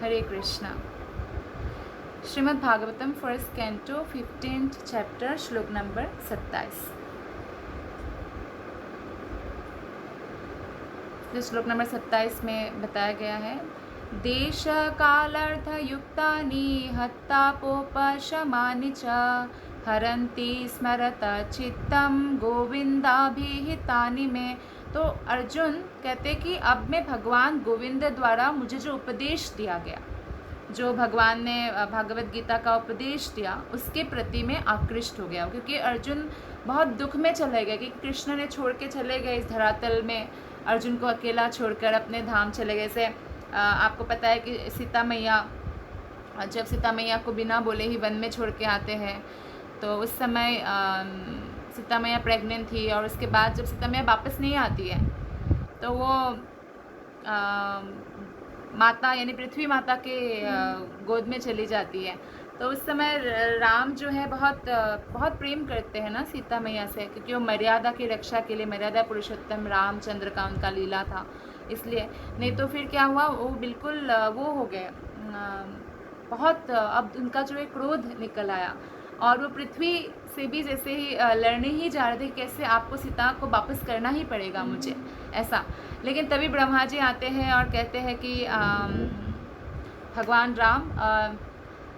हरे Krishna. Shrimad Bhagavatam first canto 15th chapter श्लोक number 27। जो श्लोक नंबर 27 में बताया गया है, देश कालार्थ युक्तानि हत्तापोपशमानि च हरन्ति स्मरत चित्तम गोविंदाभिहितानि में। तो अर्जुन कहते कि अब मैं भगवान गोविंद द्वारा मुझे जो उपदेश दिया गया, जो भगवान ने भागवत गीता का उपदेश दिया, उसके प्रति मैं आकृष्ट हो गया हूँ। क्योंकि अर्जुन बहुत दुख में चले गए कि कृष्ण ने छोड़ के चले गए इस धरातल में, अर्जुन को अकेला छोड़कर अपने धाम चले गए। से आपको पता है कि सीता मैया, जब सीता मैया को बिना बोले ही वन में छोड़ के आते हैं, तो उस समय सीता मैया प्रेग्नेंट थी, और उसके बाद जब सीता मैया वापस नहीं आती है तो वो माता यानी पृथ्वी माता के गोद में चली जाती है। तो उस समय राम जो है बहुत बहुत प्रेम करते हैं ना सीता मैया से, क्योंकि वो मर्यादा की रक्षा के लिए, मर्यादा पुरुषोत्तम रामचंद्र का उनका लीला था, इसलिए। नहीं तो फिर क्या हुआ, वो बिल्कुल वो हो गए, बहुत अब उनका जो है क्रोध निकल आया, और वो पृथ्वी से भी जैसे ही लड़ने ही जा रहे थे, कैसे आपको सीता को वापस करना ही पड़ेगा मुझे, ऐसा। लेकिन तभी ब्रह्मा जी आते हैं और कहते हैं कि भगवान राम,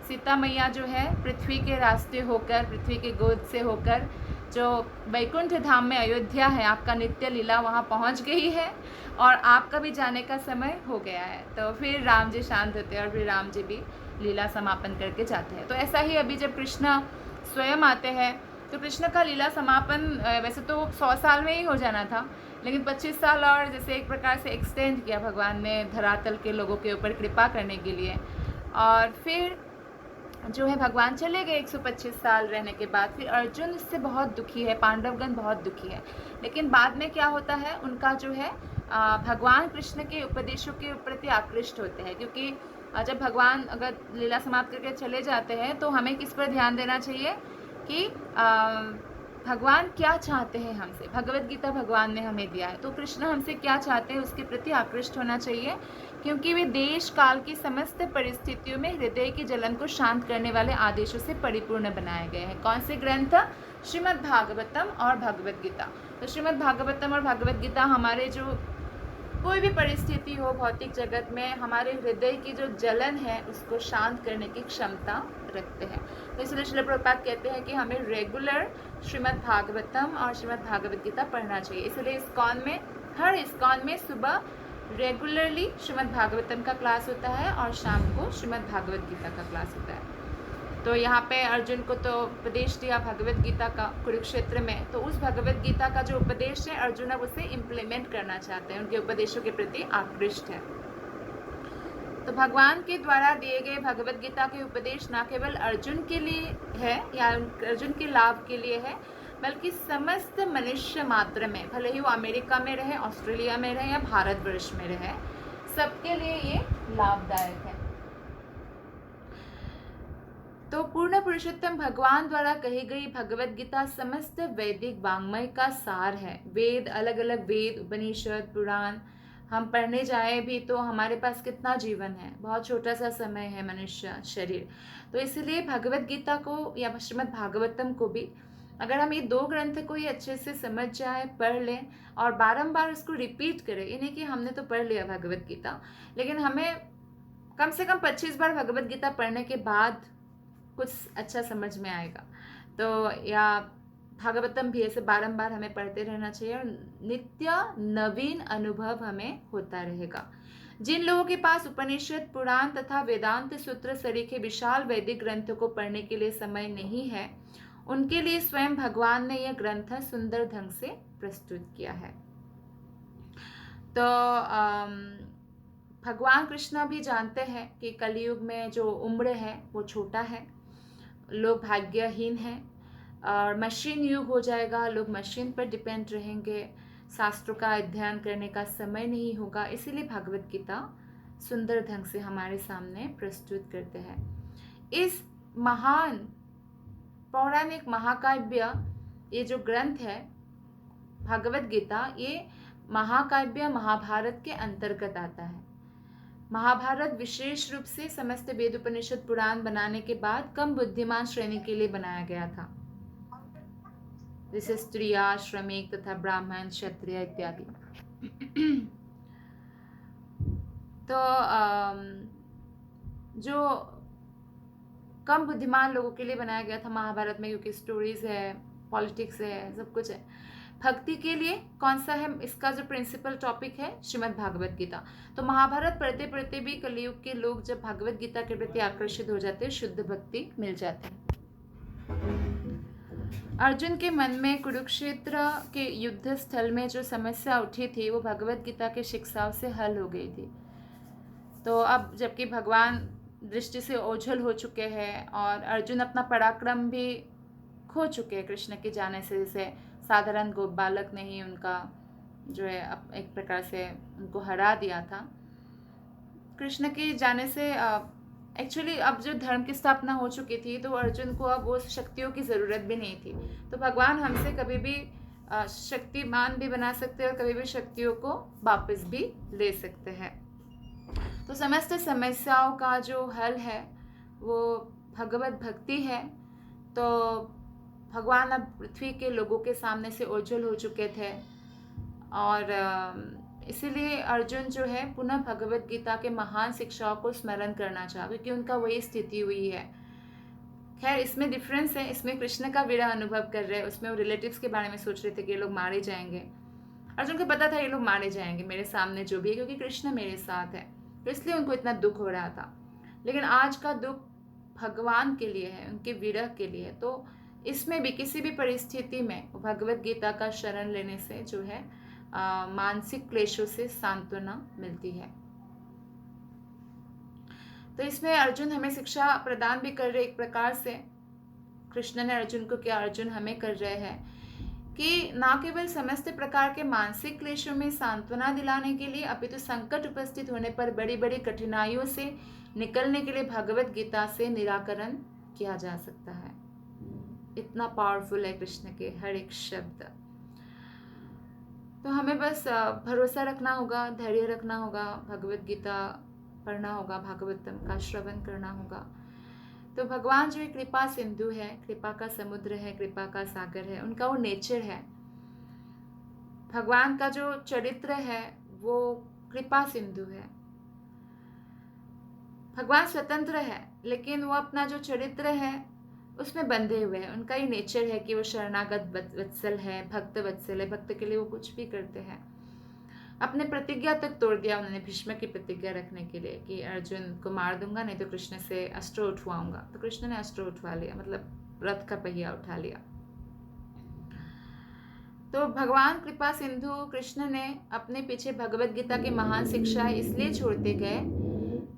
सीता मैया जो है पृथ्वी के रास्ते होकर, पृथ्वी के गोद से होकर जो वैकुंठ धाम में अयोध्या है, आपका नित्य लीला वहाँ पहुँच गई है, और आपका भी जाने का समय हो गया है। तो फिर राम जी शांत होते हैं और फिर राम जी भी लीला समापन करके जाते हैं। तो ऐसा ही अभी जब कृष्ण स्वयं आते हैं, तो कृष्ण का लीला समापन वैसे तो 100 साल में ही हो जाना था, लेकिन 25 साल और जैसे एक प्रकार से एक्सटेंड किया भगवान ने धरातल के लोगों के ऊपर कृपा करने के लिए। और फिर जो है भगवान चले गए 125 साल रहने के बाद। फिर अर्जुन इससे बहुत दुखी है, पांडवगण बहुत दुखी है। लेकिन बाद में क्या होता है, उनका जो है भगवान कृष्ण के उपदेशों के प्रति आकृष्ट होते हैं। क्योंकि जब भगवान अगर लीला समाप्त करके चले जाते हैं, तो हमें किस पर ध्यान देना चाहिए कि भगवान क्या चाहते हैं हमसे। भगवत गीता भगवान ने हमें दिया है, तो कृष्ण हमसे क्या चाहते हैं उसके प्रति आकृष्ट होना चाहिए, क्योंकि वे देश काल की समस्त परिस्थितियों में हृदय की जलन को शांत करने वाले आदेशों से परिपूर्ण बनाए गए हैं। कौन से ग्रंथ? श्रीमद् भागवतम और भगवत गीता। तो श्रीमद् भागवतम और भगवत गीता हमारे जो कोई भी परिस्थिति हो भौतिक जगत में, हमारे हृदय की जो जलन है उसको शांत करने की क्षमता रखते हैं। तो इसलिए श्रील प्रभुपाद कहते हैं कि हमें रेगुलर श्रीमद् भागवतम और श्रीमद् भागवत गीता पढ़ना चाहिए। इसलिए इस्कॉन में, हर इस्कॉन में सुबह रेगुलरली श्रीमद् भागवतम का क्लास होता है और शाम को श्रीमद् भागवत गीता का क्लास होता है। तो यहाँ पे अर्जुन को तो उपदेश दिया भगवत गीता का कुरुक्षेत्र में, तो उस भगवत गीता का जो उपदेश है, अर्जुन अब उसे इम्प्लीमेंट करना चाहते हैं, उनके उपदेशों के प्रति आकृष्ट है। तो भगवान के द्वारा दिए गए भगवत गीता के उपदेश न केवल अर्जुन के लिए है या अर्जुन के लाभ के लिए है, बल्कि समस्त मनुष्य मात्र में, भले ही वो अमेरिका में रहे, ऑस्ट्रेलिया में रहे या भारतवर्ष में रहे, सबके लिए ये लाभदायक है। तो पूर्ण पुरुषोत्तम भगवान द्वारा कही गई भगवत गीता समस्त वैदिक वाङ्मय का सार है। वेद, अलग अलग वेद, उपनिषद, पुराण हम पढ़ने जाए भी तो हमारे पास कितना जीवन है, बहुत छोटा सा समय है मनुष्य शरीर। तो इसलिए भगवत गीता को या श्रीमद् भागवतम को भी, अगर हम ये 2 ग्रंथ को ही अच्छे से समझ जाए, पढ़ लें और बारंबार उसको रिपीट करें, ये नहीं कि हमने तो पढ़ लिया भगवत गीता, लेकिन हमें कम से कम 25 बार भगवत गीता पढ़ने के बाद कुछ अच्छा समझ में आएगा। तो या भागवतम भी ऐसे बारंबार हमें पढ़ते रहना चाहिए और नित्य नवीन अनुभव हमें होता रहेगा। जिन लोगों के पास उपनिषद, पुराण तथा वेदांत सूत्र सरीखे विशाल वैदिक ग्रंथों को पढ़ने के लिए समय नहीं है, उनके लिए स्वयं भगवान ने यह ग्रंथ सुंदर ढंग से प्रस्तुत किया है। तो भगवान कृष्ण भी जानते हैं कि कलयुग में जो उम्र है वो छोटा है, लोग भाग्यहीन हैं और मशीन युग हो जाएगा, लोग मशीन पर डिपेंड रहेंगे, शास्त्रों का अध्ययन करने का समय नहीं होगा। इसीलिए भगवत गीता सुंदर ढंग से हमारे सामने प्रस्तुत करते हैं। इस महान पौराणिक महाकाव्य, ये जो ग्रंथ है भगवत गीता, ये महाकाव्य महाभारत के अंतर्गत आता है। महाभारत विशेष रूप से समस्त वेद उपनिषद पुराण बनाने के बाद कम बुद्धिमान श्रेणी के लिए बनाया गया था, जैसे स्त्रियां, श्रमिक तथा ब्राह्मण, क्षत्रिय इत्यादि। तो जो कम बुद्धिमान लोगों के लिए बनाया गया था महाभारत में, क्योंकि स्टोरीज है, पॉलिटिक्स है, सब कुछ है। भक्ति के लिए कौन सा है इसका जो प्रिंसिपल टॉपिक है? श्रीमद् भागवत गीता। तो महाभारत पढ़ते पढ़ते भी कलयुग के लोग जब भागवत गीता के प्रति आकर्षित हो जाते हैं, शुद्ध भक्ति मिल जाती है। अर्जुन के मन में कुरुक्षेत्र के युद्ध स्थल में जो समस्या उठी थी वो भगवत गीता के शिक्षाओं से हल हो गई थी। तो अब जबकि भगवान दृष्टि से ओझल हो चुके हैं और अर्जुन अपना पराक्रम भी खो चुके हैं कृष्ण के जाने से, जैसे साधारण गोपालक ने ही उनका जो है एक प्रकार से उनको हरा दिया था। कृष्ण के जाने से एक्चुअली अब जो धर्म की स्थापना हो चुकी थी तो अर्जुन को अब वो शक्तियों की ज़रूरत भी नहीं थी। तो भगवान हमसे कभी भी शक्तिमान भी बना सकते हैं और कभी भी शक्तियों को वापस भी ले सकते हैं। तो समस्त समस्याओं का जो हल है वो भगवत भक्ति है। तो भगवान अब पृथ्वी के लोगों के सामने से ओझल हो चुके थे और इसीलिए अर्जुन जो है पुनः भगवत गीता के महान शिक्षाओं को स्मरण करना चाहा, क्योंकि उनका वही स्थिति हुई है। खैर इसमें डिफरेंस है, इसमें कृष्ण का विरह अनुभव कर रहे हैं, उसमें वो रिलेटिव्स के बारे में सोच रहे थे कि ये लोग मारे जाएंगे। अर्जुन को पता था ये लोग मारे जाएंगे मेरे सामने जो भी है, क्योंकि कृष्ण मेरे साथ है, तो इसलिए उनको इतना दुख हो रहा था। लेकिन आज का दुख भगवान के लिए है, उनके विरह के लिए। तो इसमें भी किसी भी परिस्थिति में भगवत गीता का शरण लेने से जो है मानसिक क्लेशों से सांत्वना मिलती है। तो इसमें अर्जुन हमें शिक्षा प्रदान भी कर रहे, एक प्रकार से कृष्ण ने अर्जुन को क्या अर्जुन हमें कर रहे हैं कि ना केवल समस्त प्रकार के मानसिक क्लेशों में सांत्वना दिलाने के लिए, अपितु संकट उपस्थित होने पर बड़ी बड़ी कठिनाइयों से निकलने के लिए भगवत गीता से निराकरण किया जा सकता है। इतना पावरफुल है कृष्ण के हर एक शब्द। तो हमें बस भरोसा रखना होगा, धैर्य रखना होगा, भगवत गीता पढ़ना होगा, भागवतम का श्रवण करना होगा। तो भगवान जो एक कृपा सिंधु है, कृपा का समुद्र है, कृपा का सागर है, उनका वो नेचर है। भगवान का जो चरित्र है वो कृपा सिंधु है। भगवान स्वतंत्र है लेकिन वो अपना जो चरित्र है उसमें बंधे हुए हैं। उनका ही नेचर है कि वो शरणागत वत्सल है, भक्त वत्सल है, भक्त के लिए वो कुछ भी करते हैं। अपने प्रतिज्ञा तक तोड़ दिया उन्होंने भीष्म की प्रतिज्ञा रखने के लिए कि अर्जुन को मार दूंगा, नहीं तो कृष्ण से अस्त्र उठवाऊंगा। तो कृष्ण ने अस्त्र उठवा लिया, मतलब रथ का पहिया उठा लिया। तो भगवान कृपा सिंधु कृष्ण ने अपने पीछे भगवत गीता की महान शिक्षा इसलिए छोड़ते गए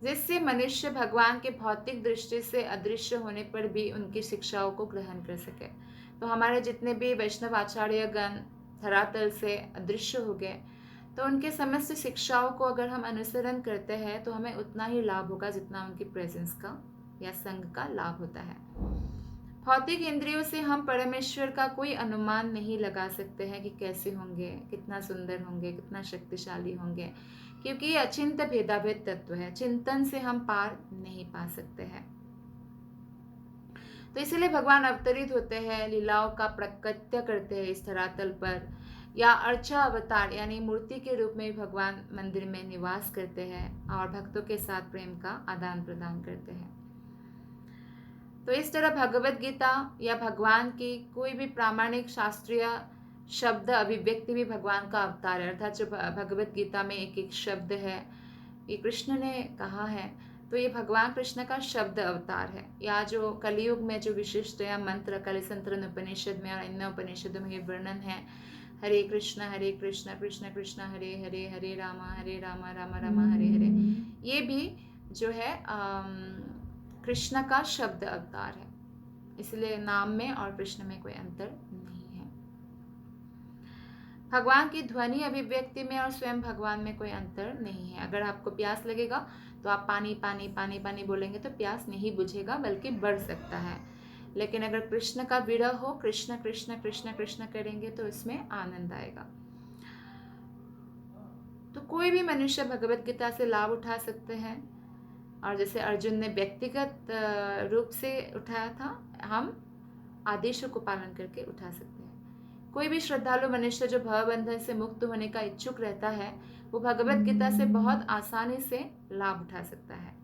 जिससे मनुष्य भगवान के भौतिक दृष्टि से अदृश्य होने पर भी उनकी शिक्षाओं को ग्रहण कर सके। तो हमारे जितने भी वैष्णव आचार्य गण धरातल से अदृश्य हो गए, तो उनके समस्त शिक्षाओं को अगर हम अनुसरण करते हैं तो हमें उतना ही लाभ होगा जितना उनकी प्रेजेंस का या संग का लाभ होता है। भौतिक इंद्रियों से हम परमेश्वर का कोई अनुमान नहीं लगा सकते हैं कि कैसे होंगे, कितना सुंदर होंगे, कितना शक्तिशाली होंगे, क्योंकि ये अचिंत भेदाभेद तत्व है। चिंतन से हम पार नहीं पा सकते हैं। तो इसीलिए भगवान अवतरित होते हैं, लीलाओं का प्रकट्य करते हैं इस धरातल पर, या अर्चा अवतार यानी मूर्ति के रूप में भगवान मंदिर में निवास करते हैं और भक्तों के साथ प्रेम का आदान प्रदान करते हैं। तो इस तरह भगवत गीता या भगवान की कोई भी प्रामाणिक शास्त्रीय शब्द अभिव्यक्ति भी भगवान का अवतार है। अर्थात जो भगवत गीता में एक एक शब्द है ये कृष्ण ने कहा है, तो ये भगवान कृष्ण का शब्द अवतार है। या जो कलयुग में जो विशिष्ट या मंत्र कलिसंतरण उपनिषद में और अन्य उपनिषदों में ये वर्णन है, हरे कृष्ण कृष्ण कृष्ण हरे हरे, हरे राम राम राम हरे हरे, ये भी जो है कृष्ण का शब्द अवतार है। इसलिए नाम में और कृष्ण में कोई अंतर नहीं है। भगवान की ध्वनि अभिव्यक्ति में और स्वयं भगवान में कोई अंतर नहीं है। अगर आपको प्यास लगेगा तो आप पानी पानी पानी पानी बोलेंगे तो प्यास नहीं बुझेगा बल्कि बढ़ सकता है। लेकिन अगर कृष्ण का विरह हो, कृष्ण कृष्ण कृष्ण कृष्ण करेंगे तो इसमें आनंद आएगा। तो कोई भी मनुष्य भगवत गीता से लाभ उठा सकते हैं, और जैसे अर्जुन ने व्यक्तिगत रूप से उठाया था, हम आदेशों को पालन करके उठा सकते हैं। कोई भी श्रद्धालु मनुष्य जो भवबंधन से मुक्त होने का इच्छुक रहता है, वो भगवत गीता से बहुत आसानी से लाभ उठा सकता है।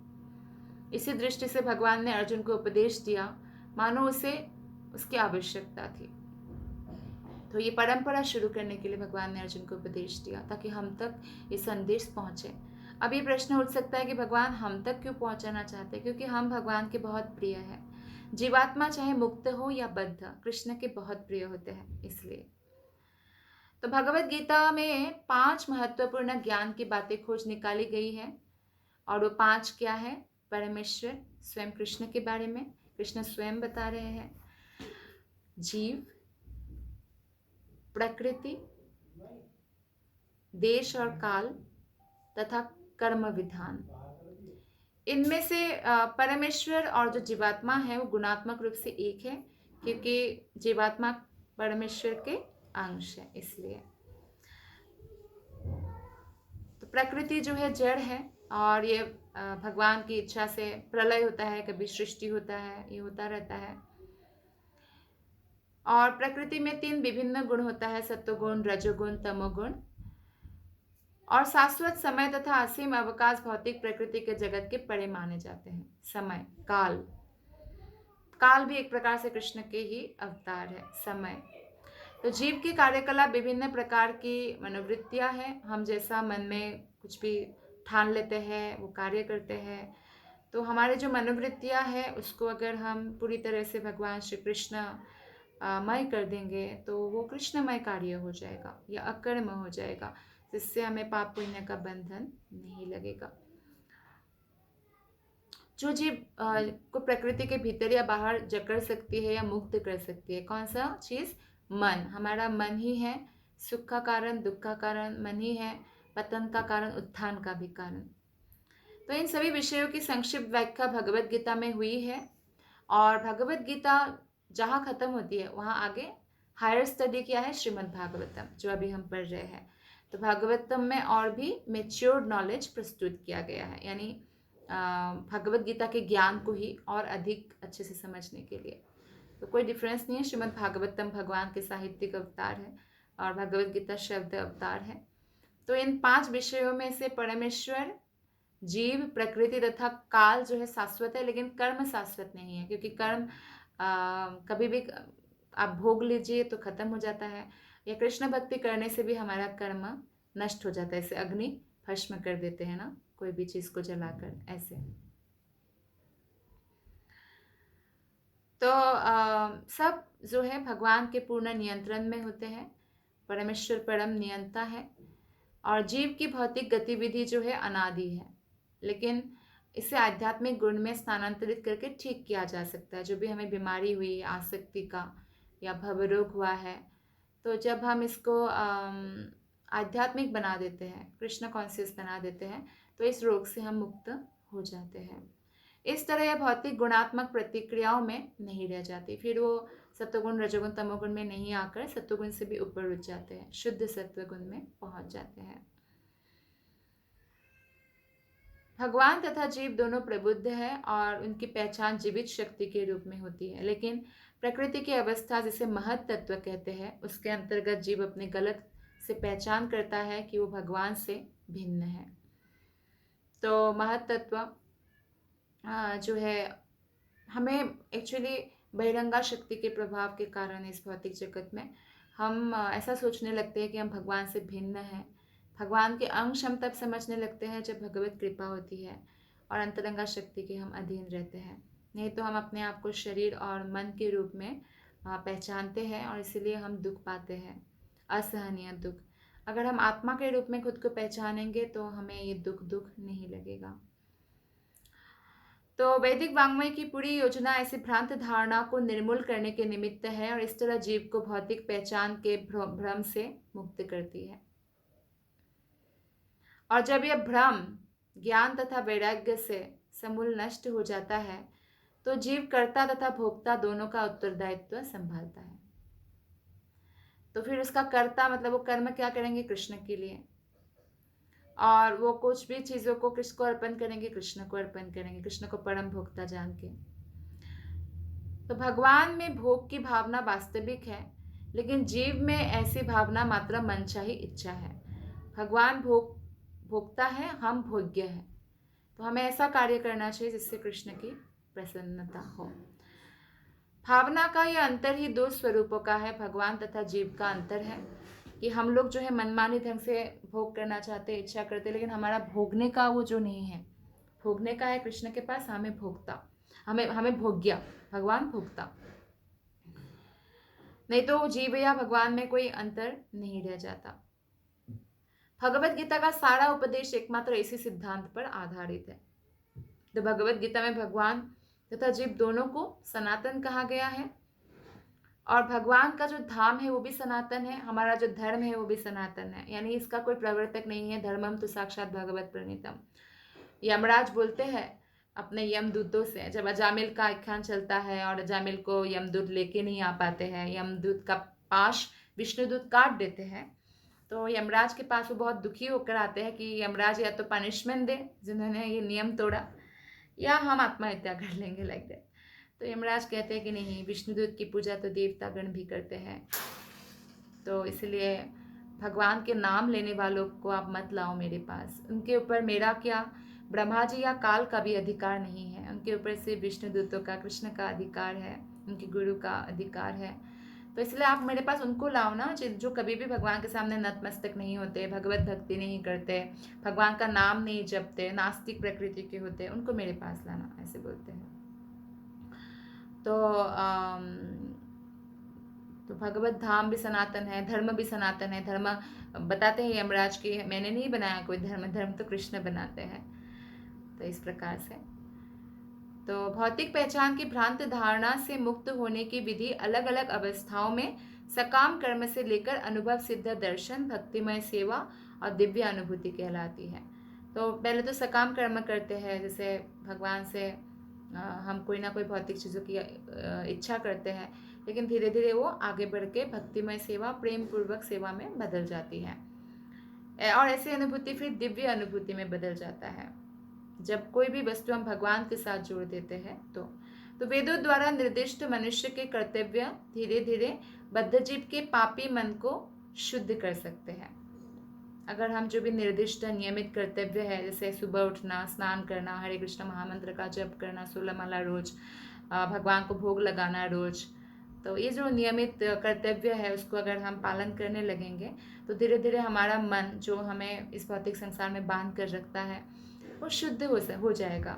इसी दृष्टि से भगवान ने अर्जुन को उपदेश दिया, मानो उसे उसकी आवश्यकता थी। तो ये परंपरा शुरू करने के लिए भगवान ने अर्जुन को उपदेश दिया, ताकि हम तक ये संदेश पहुंचे। अब ये प्रश्न उठ सकता है कि भगवान हम तक क्यों पहुंचाना चाहते हैं? क्योंकि हम भगवान के बहुत प्रिय हैं। जीवात्मा चाहे मुक्त हो या बद्ध, कृष्ण के बहुत प्रिय होते हैं। इसलिए तो भगवत गीता में 5 महत्वपूर्ण ज्ञान की बातें खोज निकाली गई है, और वो 5 क्या है? परमेश्वर स्वयं कृष्ण के बारे में कृष्ण स्वयं बता रहे हैं, जीव, प्रकृति, देश और काल तथा कर्म विधान। इनमें से परमेश्वर और जो जीवात्मा है वो गुणात्मक रूप से एक है, क्योंकि जीवात्मा परमेश्वर के अंश है। इसलिए तो प्रकृति जो है जड़ है, और ये भगवान की इच्छा से प्रलय होता है, कभी सृष्टि होता है, ये होता रहता है। और प्रकृति में 3 विभिन्न गुण होता है, सत्वगुण, रजोगुण, तमोगुण। और शाश्वत समय तथा असीम अवकाश भौतिक प्रकृति के जगत के परे माने जाते हैं। समय, काल, काल भी एक प्रकार से कृष्ण के ही अवतार है। समय, तो जीव की कार्यकलाप विभिन्न प्रकार की मनोवृत्तियां हैं। हम जैसा मन में कुछ भी ठान लेते हैं वो कार्य करते हैं। तो हमारे जो मनोवृत्तियां हैं उसको अगर हम पूरी तरह से भगवान श्री कृष्ण मय कर देंगे तो वो कृष्णमय कार्य हो जाएगा या अकर्म हो जाएगा, जिससे हमें पाप पुण्य का बंधन नहीं लगेगा। जो जीव को प्रकृति के भीतर या बाहर जकड़ सकती है या मुक्त कर सकती है, कौन सा चीज? मन। हमारा मन ही है सुख का कारण, दुख का कारण मन ही है, पतन का कारण, उत्थान का भी कारण। तो इन सभी विषयों की संक्षिप्त व्याख्या भगवत गीता में हुई है, और भगवत गीता जहाँ खत्म होती है वहाँ आगे हायर स्टडी क्या है? श्रीमद् भागवतम, जो अभी हम पढ़ रहे हैं। तो भागवतम में और भी मेच्योर्ड नॉलेज प्रस्तुत किया गया है, यानी भगवत गीता के ज्ञान को ही और अधिक अच्छे से समझने के लिए। तो कोई डिफरेंस नहीं है। श्रीमद् भागवतम भगवान के साहित्यिक अवतार है और भगवत गीता शब्द अवतार है। तो इन 5 विषयों में से परमेश्वर, जीव, प्रकृति तथा काल जो है शाश्वत है, लेकिन कर्म शाश्वत नहीं है, क्योंकि कर्म कभी भी आप भोग लीजिए तो खत्म हो जाता है, या कृष्ण भक्ति करने से भी हमारा कर्म नष्ट हो जाता है। ऐसे अग्नि भस्म कर देते हैं ना, कोई भी चीज को जलाकर, ऐसे। तो सब जो है भगवान के पूर्ण नियंत्रण में होते हैं। परमेश्वर परम नियंता है, और जीव की भौतिक गतिविधि जो है अनादि है, लेकिन इसे आध्यात्मिक गुण में स्थानांतरित करके ठीक किया जा सकता है। जो भी हमें बीमारी हुई है आसक्ति का या भवरोग हुआ है, तो जब हम इसको आध्यात्मिक बना देते हैं, कृष्ण कॉन्शियस बना देते हैं, तो इस रोग से हम मुक्त हो जाते हैं। इस तरह यह भौतिक गुणात्मक प्रतिक्रियाओं में नहीं रह जाती, फिर वो सत्वगुण, रजोगुण, तमोगुण में नहीं आकर सत्वगुण से भी ऊपर उठ जाते हैं, शुद्ध सत्वगुण में पहुंच जाते हैं। भगवान तथा जीव दोनों प्रबुद्ध है, और उनकी पहचान जीवित शक्ति के रूप में होती है, लेकिन प्रकृति की अवस्था जिसे महत तत्व कहते हैं, उसके अंतर्गत जीव अपने गलत से पहचान करता है कि वो भगवान से भिन्न है। तो महत तत्व जो है हमें एक्चुअली बहिरंगा शक्ति के प्रभाव के कारण इस भौतिक जगत में हम ऐसा सोचने लगते हैं कि हम भगवान से भिन्न हैं। भगवान के अंश हम तब समझने लगते हैं जब भगवत कृपा होती है और अंतरंगा शक्ति के हम अधीन रहते हैं। नहीं तो हम अपने आप को शरीर और मन के रूप में पहचानते हैं, और इसीलिए हम दुख पाते हैं, असहनीय दुख। अगर हम आत्मा के रूप में खुद को पहचानेंगे तो हमें ये दुख नहीं लगेगा। तो वैदिक वाङ्मय की पूरी योजना ऐसी भ्रांत धारणा को निर्मूल करने के निमित्त है, और इस तरह जीव को भौतिक पहचान के भ्रम से मुक्त करती है। और जब यह भ्रम ज्ञान तथा वैराग्य से समूल नष्ट हो जाता है, तो जीव कर्ता तथा भोक्ता दोनों का उत्तरदायित्व संभालता है। तो फिर उसका कर्ता मतलब वो कर्म क्या करेंगे? कृष्ण के लिए। और वो कुछ भी चीज़ों को किसको अर्पण करेंगे? कृष्ण को अर्पण करेंगे, कृष्ण को परम भोक्ता जान के। तो भगवान में भोग की भावना वास्तविक है, लेकिन जीव में ऐसी भावना मात्र मनचाही इच्छा है। भगवान भोक्ता है, हम भोग्य है। तो हमें ऐसा कार्य करना चाहिए जिससे कृष्ण की प्रसन्नता हो। भावना का यह अंतर ही दो स्वरूपों का है, भगवान तथा जीव का अंतर है कि हम लोग जो है मनमानी ढंग से भोग करना चाहते हैं, इच्छा करते हैं, लेकिन हमारा भोगने का वो जो नहीं है। भोगने का है कृष्ण के पास, हमें भोगता, हमें भोग्या, भगवान भोगता। नहीं तो जीव या भगवान में कोई अंतर नहीं रह जाता। भगवत गीता का सारा उपदेश एकमात्र इसी सिद्धांत पर आधारित है। तो भगवत गीता में भगवान तथा जीव दोनों को सनातन कहा गया है, और भगवान का जो धाम है वो भी सनातन है, हमारा जो धर्म है वो भी सनातन है, यानी इसका कोई प्रवर्तक नहीं है। धर्मम तो साक्षात भगवत प्रणीतम। यमराज बोलते हैं अपने यमदूतों से, जब अजामिल का आख्यान चलता है और अजामिल को यमदूत लेके नहीं आ पाते हैं, यमदूत का पाश विष्णुदूत काट देते हैं, तो यमराज के पास वो बहुत दुखी होकर आते हैं कि यमराज या तो पनिशमेंट दे जिन्होंने ये नियम तोड़ा, या हम आत्महत्या कर लेंगे, लाइक दैट। तो यमराज कहते हैं कि नहीं, विष्णुदूत की पूजा तो देवतागण भी करते हैं, तो इसलिए भगवान के नाम लेने वालों को आप मत लाओ मेरे पास। उनके ऊपर मेरा क्या, ब्रह्मा जी या काल का भी अधिकार नहीं है, उनके ऊपर सिर्फ विष्णुदूतों का, कृष्ण का अधिकार है, उनके गुरु का अधिकार है। तो इसलिए आप मेरे पास उनको लाओ ना जो कभी भी भगवान के सामने नतमस्तक नहीं होते, भगवत भक्ति नहीं करते, भगवान का नाम नहीं जपते, नास्तिक प्रकृति के होते, उनको मेरे पास लाना, ऐसे बोलते हैं। तो भगवत धाम भी सनातन है, धर्म भी सनातन है। धर्म बताते हैं यमराज की, मैंने नहीं बनाया कोई धर्म, धर्म तो कृष्ण बनाते हैं। तो इस प्रकार से तो भौतिक पहचान की भ्रांत धारणा से मुक्त होने की विधि अलग अलग अवस्थाओं में सकाम कर्म से लेकर अनुभव सिद्ध दर्शन, भक्तिमय सेवा और दिव्य अनुभूति कहलाती है। तो पहले तो सकाम कर्म करते हैं, जैसे भगवान से हम कोई ना कोई भौतिक चीज़ों की इच्छा करते हैं, लेकिन धीरे धीरे वो आगे बढ़ के भक्तिमय सेवा, प्रेम पूर्वक सेवा में बदल जाती है, और ऐसी अनुभूति फिर दिव्य अनुभूति में बदल जाता है जब कोई भी वस्तु हम भगवान के साथ जोड़ देते हैं। तो वेदों द्वारा निर्दिष्ट मनुष्य के कर्तव्य धीरे धीरे बद्धजीव के पापी मन को शुद्ध कर सकते हैं। अगर हम जो भी निर्दिष्ट नियमित कर्तव्य है, जैसे सुबह उठना, स्नान करना, हरे कृष्ण महामंत्र का जप करना, 16 माला रोज, भगवान को भोग लगाना रोज, तो ये जो नियमित कर्तव्य है उसको अगर हम पालन करने लगेंगे तो धीरे धीरे हमारा मन जो हमें इस भौतिक संसार में बांध कर रखता है वो शुद्ध हो जाएगा,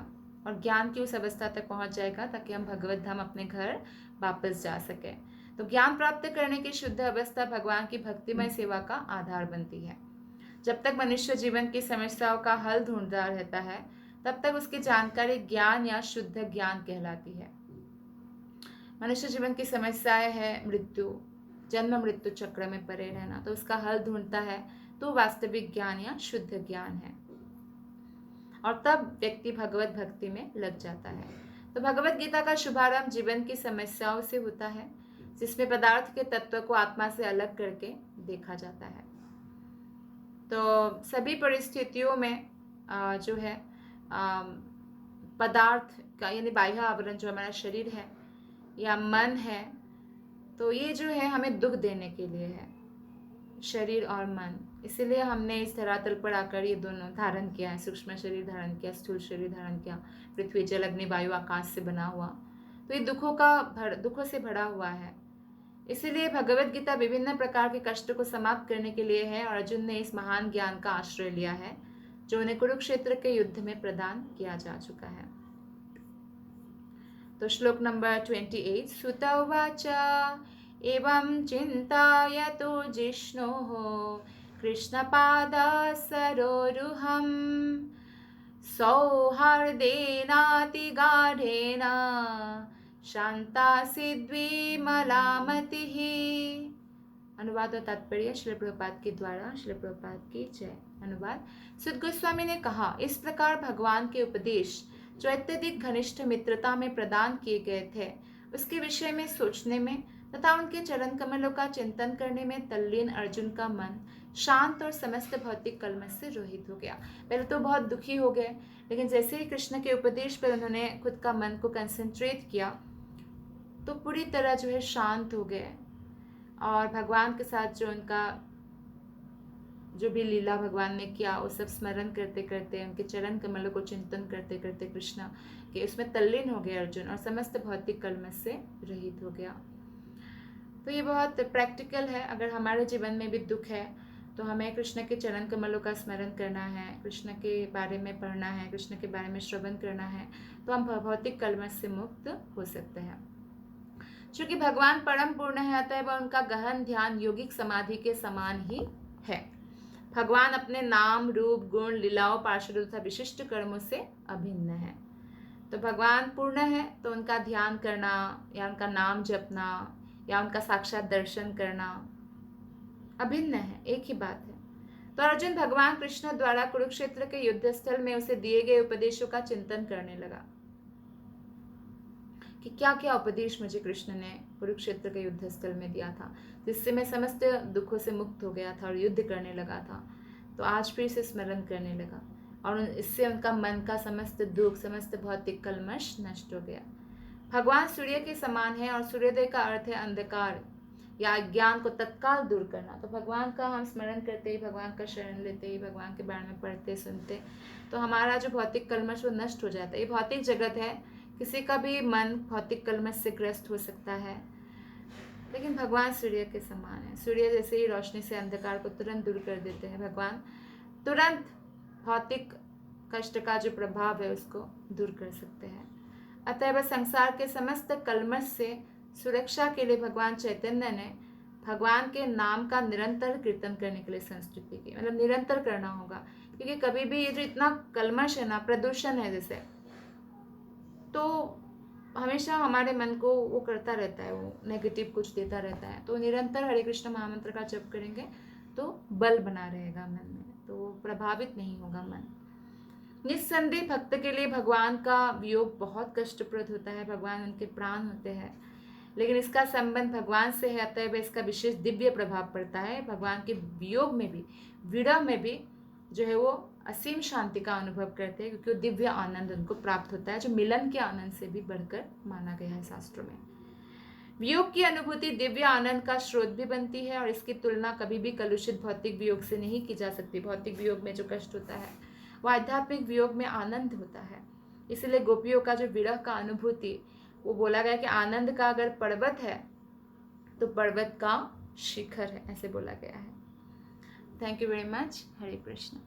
और ज्ञान की उस अवस्था तक पहुंच जाएगा ताकि हम भगवत धाम अपने घर वापस जा सके। तो ज्ञान प्राप्त करने की शुद्ध अवस्था भगवान की भक्तिमय सेवा का आधार बनती है। जब तक मनुष्य जीवन की समस्याओं का हल ढूंढता रहता है तब तक उसकी जानकारी ज्ञान या शुद्ध ज्ञान कहलाती है। मनुष्य जीवन की समस्याएं है मृत्यु, जन्म मृत्यु चक्र में पड़े रहना, तो उसका हल ढूंढता है, तो वास्तविक ज्ञान या शुद्ध ज्ञान है, और तब व्यक्ति भगवत भक्ति में लग जाता है। तो भगवत गीता का शुभारंभ जीवन की समस्याओं से होता है, जिसमें पदार्थ के तत्व को आत्मा से अलग करके देखा जाता है। तो सभी परिस्थितियों में जो है पदार्थ का यानी बाह्य आवरण जो हमारा शरीर है या मन है, तो ये जो है हमें दुख देने के लिए है, शरीर और मन। इसीलिए हमने इस धरातल पर आकर ये दोनों धारण किया है, सूक्ष्म शरीर धारण किया, स्थूल शरीर धारण किया, पृथ्वी जल अग्नि वायु आकाश से बना हुआ। तो ये दुखों से भरा हुआ है। इसीलिए भगवत गीता विभिन्न प्रकार के कष्ट को समाप्त करने के लिए है, और अर्जुन ने इस महान ज्ञान का आश्रय लिया है जो उन्हें कुरुक्षेत्र के युद्ध में प्रदान किया जा चुका है। तो श्लोक नंबर 28, सुत उवाच एवं चिन्तायतो जिष्णोः कृष्णपादासरोरुहं सौहार्देनातिगाढेन शान्तासीद्विमलामतिः। अनुवाद और तात्पर्य श्रील प्रभुपाद के द्वारा, श्रील प्रभुपाद की जय। अनुवाद, सुत गोस्वामी ने कहा, इस प्रकार भगवान के उपदेश जो अत्यधिक घनिष्ठ मित्रता में प्रदान किए गए थे उसके विषय में सोचने में तथा उनके चरण कमलों का चिंतन करने में तल्लीन अर्जुन का मन शांत और समस्त भौतिक कलमश से रहित हो गया। पहले तो बहुत दुखी हो गए, लेकिन जैसे ही कृष्ण के उपदेश पर उन्होंने खुद का मन को कंसंट्रेट किया तो पूरी तरह जो है शांत हो गए, और भगवान के साथ जो उनका जो भी लीला भगवान ने किया वो सब स्मरण करते करते, उनके चरण कमलों को चिंतन करते करते कृष्ण के उसमें तल्लीन हो गया अर्जुन, और समस्त भौतिक कलमश से रहित हो गया। तो ये बहुत प्रैक्टिकल है। अगर हमारे जीवन में भी दुख है तो हमें कृष्ण के चरण कमलों का स्मरण करना है, कृष्ण के बारे में पढ़ना है, कृष्ण के बारे में श्रवण करना है, तो हम भौतिक कलमश से मुक्त हो सकते हैं। चूंकि भगवान परम पूर्ण है, अतः वह उनका गहन ध्यान योगिक समाधि के समान ही है। भगवान अपने नाम, रूप, गुण, लीलाओं, पार्षदों तथा विशिष्ट कर्मों से अभिन्न है। तो भगवान पूर्ण है, तो उनका ध्यान करना या उनका नाम जपना या उनका साक्षात दर्शन करना अभिन्न है, एक ही बात है। तो अर्जुन भगवान कृष्ण द्वारा कुरुक्षेत्र के युद्ध स्थल में उसे दिए गए उपदेशों का चिंतन करने लगा कि क्या क्या उपदेश मुझे कृष्ण ने कुरुक्षेत्र के युद्ध स्थल में दिया था, जिससे मैं समस्त दुखों से मुक्त हो गया था और युद्ध करने लगा था। तो आज फिर से स्मरण करने लगा, और इससे उनका मन का समस्त दुख, समस्त भौतिक कलमश नष्ट हो गया। भगवान सूर्य के समान है, और सूर्योदय का अर्थ है अंधकार या अज्ञान को तत्काल दूर करना। तो भगवान का हम स्मरण करते ही, भगवान का शरण लेते ही, भगवान के बारे में पढ़ते सुनते, तो हमारा जो भौतिक कलमश वो नष्ट हो जाता है। ये भौतिक जगत है, किसी का भी मन भौतिक कलमश से ग्रस्त हो सकता है, लेकिन भगवान सूर्य के समान है। सूर्य जैसे ही रोशनी से अंधकार को तुरंत दूर कर देते हैं, भगवान तुरंत भौतिक कष्ट का जो प्रभाव है उसको दूर कर सकते हैं। अतः संसार के समस्त कलमश से सुरक्षा के लिए भगवान चैतन्य ने भगवान के नाम का निरंतर कीर्तन करने के लिए संस्तुति की। मतलब निरंतर करना होगा, क्योंकि कभी भी ये जो इतना कलमश है ना, प्रदूषण है जैसे, तो हमेशा हमारे मन को वो करता रहता है, वो नेगेटिव कुछ देता रहता है। तो निरंतर हरे कृष्ण महामंत्र का जप करेंगे तो बल बना रहेगा मन में, तो प्रभावित नहीं होगा मन। निस्संदेह भक्त के लिए भगवान का वियोग बहुत कष्टप्रद होता है। भगवान उनके प्राण होते हैं, लेकिन इसका संबंध भगवान से है, अतः इसका विशेष दिव्य प्रभाव पड़ता है। भगवान के वियोग में भी, विरह में भी जो है वो असीम शांति का अनुभव करते हैं, क्योंकि वो दिव्य आनंद उनको प्राप्त होता है, जो मिलन के आनंद से भी बढ़कर माना गया है शास्त्रों में। वियोग की अनुभूति दिव्य आनंद का स्रोत भी बनती है, और इसकी तुलना कभी भी कलुषित भौतिक वियोग से नहीं की जा सकती। भौतिक वियोग में जो कष्ट होता है वो आध्यात्मिक वियोग में आनंद होता है। इसलिए गोपियों का जो विरह का अनुभूति, वो बोला गया कि आनंद का अगर पर्वत है तो पर्वत का शिखर है, ऐसे बोला गया है। Thank you very much. Hare Krishna.